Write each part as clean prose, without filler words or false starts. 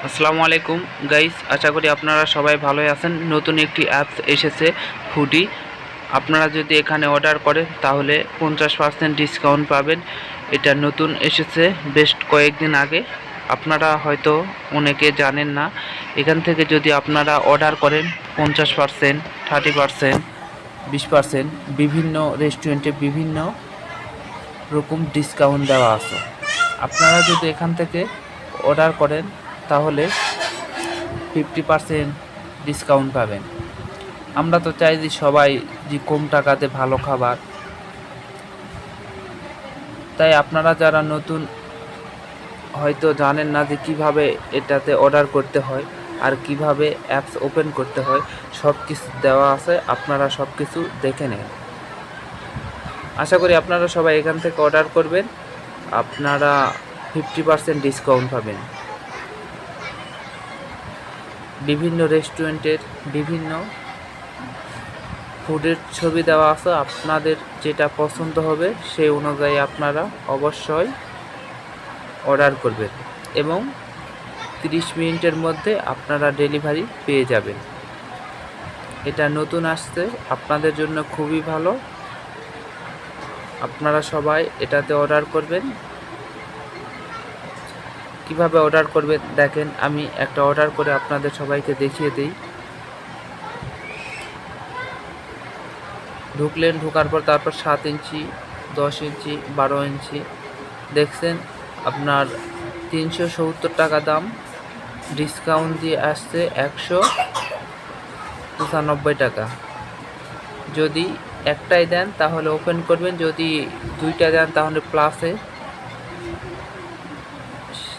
আসসালামু আলাইকুম গাইস, আশা করি আপনারা সবাই ভালোই আছেন। নতুন একটি অ্যাপস এসেছে ফুডি। আপনারা যদি এখানে অর্ডার করেন তাহলে 50% ডিসকাউন্ট পাবেন। এটা নতুন এসেছে বেশ কয়েকদিন আগে, আপনারা হয়তো অনেকে জানেন না। এখান থেকে যদি আপনারা অর্ডার করেন 50%, 30%, 20%, বিভিন্ন রেস্টুরেন্টে বিভিন্ন রকম ডিসকাউন্ট দেওয়া আছে। আপনারা যদি এখান থেকে অর্ডার করেন তাহলে 50% ডিসকাউন্ট পাবেন। আমরা তো চাই যে সবাই যে কম টাকাতে ভালো খাবার, তাই আপনারা যারা নতুন হয়তো জানেন না যে কিভাবে এটাতে অর্ডার করতে হয় আর কিভাবে অ্যাপস ওপেন করতে হয়, সব কিছু দেওয়া আছে, আপনারা সব কিছু দেখে নেন। আশা করি আপনারা সবাই এখান থেকে অর্ডার করবেন, আপনারা 50% ডিসকাউন্ট পাবেন। বিভিন্ন রেস্টুরেন্টের বিভিন্ন ফুডের ছবি দেওয়া আছে, আপনাদের যেটা পছন্দ হবে সেই অনুযায়ী আপনারা অবশ্যই অর্ডার করবেন এবং 30 মিনিটের মধ্যে আপনারা ডেলিভারি পেয়ে যাবেন। এটা নতুন আসছে, আপনাদের জন্য খুবই ভালো। আপনারা সবাই এটাতে অর্ডার করবেন। কিভাবে অর্ডার করবেন দেখেন, আমি একটা অর্ডার করে আপনাদের সবাইকে দেখিয়ে দিই। ঢুকলেন, ঢোকার পর তারপর 7 ইঞ্চি, 10 ইঞ্চি, 12 ইঞ্চি দেখছেন। আপনার 370 টাকা দাম, ডিসকাউন্ট দিয়ে আসছে 195 টাকা। যদি একটাই দেন তাহলে ওপেন করবেন, যদি দুইটা দেন তাহলে প্লাসে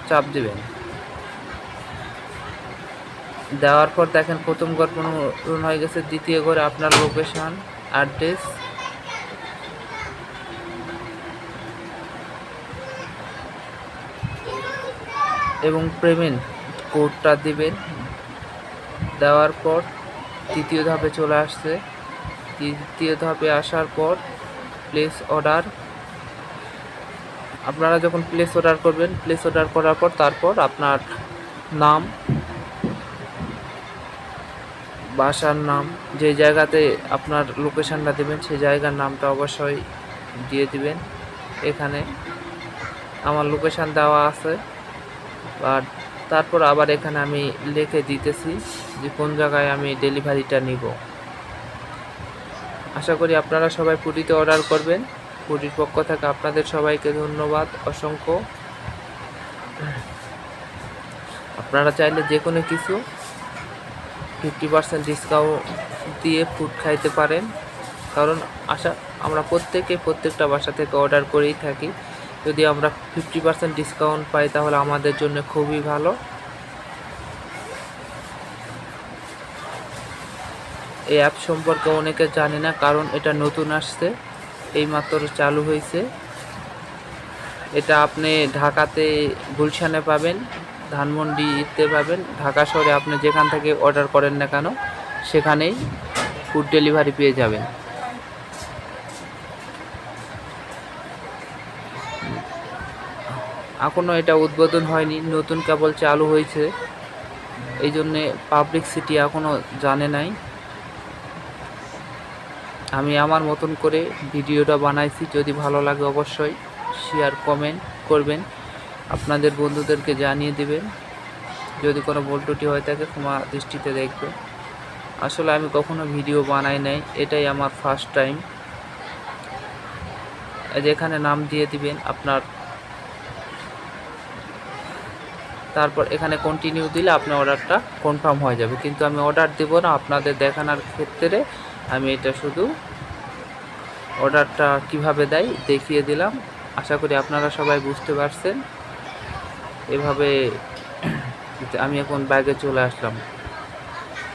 চাপ দেবেন। দেওয়ার পর দেখেন প্রথম ঘর পূরণ হয়ে গেছে, দ্বিতীয় ঘরে আপনার লোকেশান, অ্যাড্রেস, এবং পেমেন্ট কোডটা দিবেন। দেওয়ার পর তৃতীয় ধাপে চলে আসছে। তৃতীয় ধাপে আসার পর প্লেস অর্ডার। আপনারা যখন প্লেস অর্ডার করবেন, প্লেস অর্ডার করার পর তারপর আপনার নাম, বাসার নাম, যে জায়গাতে আপনার লোকেশানটা দেবেন সেই জায়গার নামটা অবশ্যই দিয়ে দিবেন। এখানে আমার লোকেশান দেওয়া আছে, আর তারপর আবার এখানে আমি লিখে দিতেছি যে কোন জায়গায় আমি ডেলিভারিটা নিব। আশা করি আপনারা সবাই ফুডিতে অর্ডার করবেন। ফুডির পক্ষ থেকে আপনাদের সবাইকে ধন্যবাদ অসংখ্য। আপনারা চাইলে যে কোনো কিছু 50% ডিসকাউন্ট দিয়ে ফুড খাইতে পারেন, কারণ আমরা প্রত্যেকটা বাসা থেকে অর্ডার করেই থাকি। যদি আমরা 50% ডিসকাউন্ট পাই তাহলে আমাদের জন্য খুবই ভালো। এই অ্যাপ সম্পর্কে অনেকে জানে না, কারণ এটা নতুন আসছে, এইমাত্র চালু হয়েছে। এটা আপনি ঢাকাতে গুলশানে পাবেন, ধানমন্ডিতে পাবেন, ঢাকা শহরে আপনি যেখান থেকে অর্ডার করেন না কেন সেখানেই ফুড ডেলিভারি পেয়ে যাবেন। এখনও এটা উদ্বোধন হয়নি, নতুন কেবল চালু হয়েছে, এই জন্যে পাবলিক সিটি এখনও জানে নাই। আমি আমার মতন করে ভিডিওটা বানাইছি, যদি ভালো লাগে অবশ্যই শেয়ার কমেন্ট করবেন, আপনাদের বন্ধুদেরকে জানিয়ে দিবেন। যদি কোনো ভুল ত্রুটি হয়ে থাকে ক্ষমা দৃষ্টিতে দেখবেন। আসলে আমি কখনো ভিডিও বানাই নাই, এটাই আমার ফার্স্ট টাইম। যেখানে নাম দিয়ে দিবেন আপনার, তারপর এখানে কন্টিনিউ দিলে আপনার অর্ডারটা কনফার্ম হয়ে যাবে। কিন্তু আমি অর্ডার দেব না, আপনাদের দেখানোর ক্ষেত্রে আমি এটা শুধু অর্ডারটা কিভাবে দেয় দেখিয়ে দিলাম। আশা করি আপনারা সবাই বুঝতে পারছেন। এভাবে আমি এখন ব্যাগে চলে আসলাম।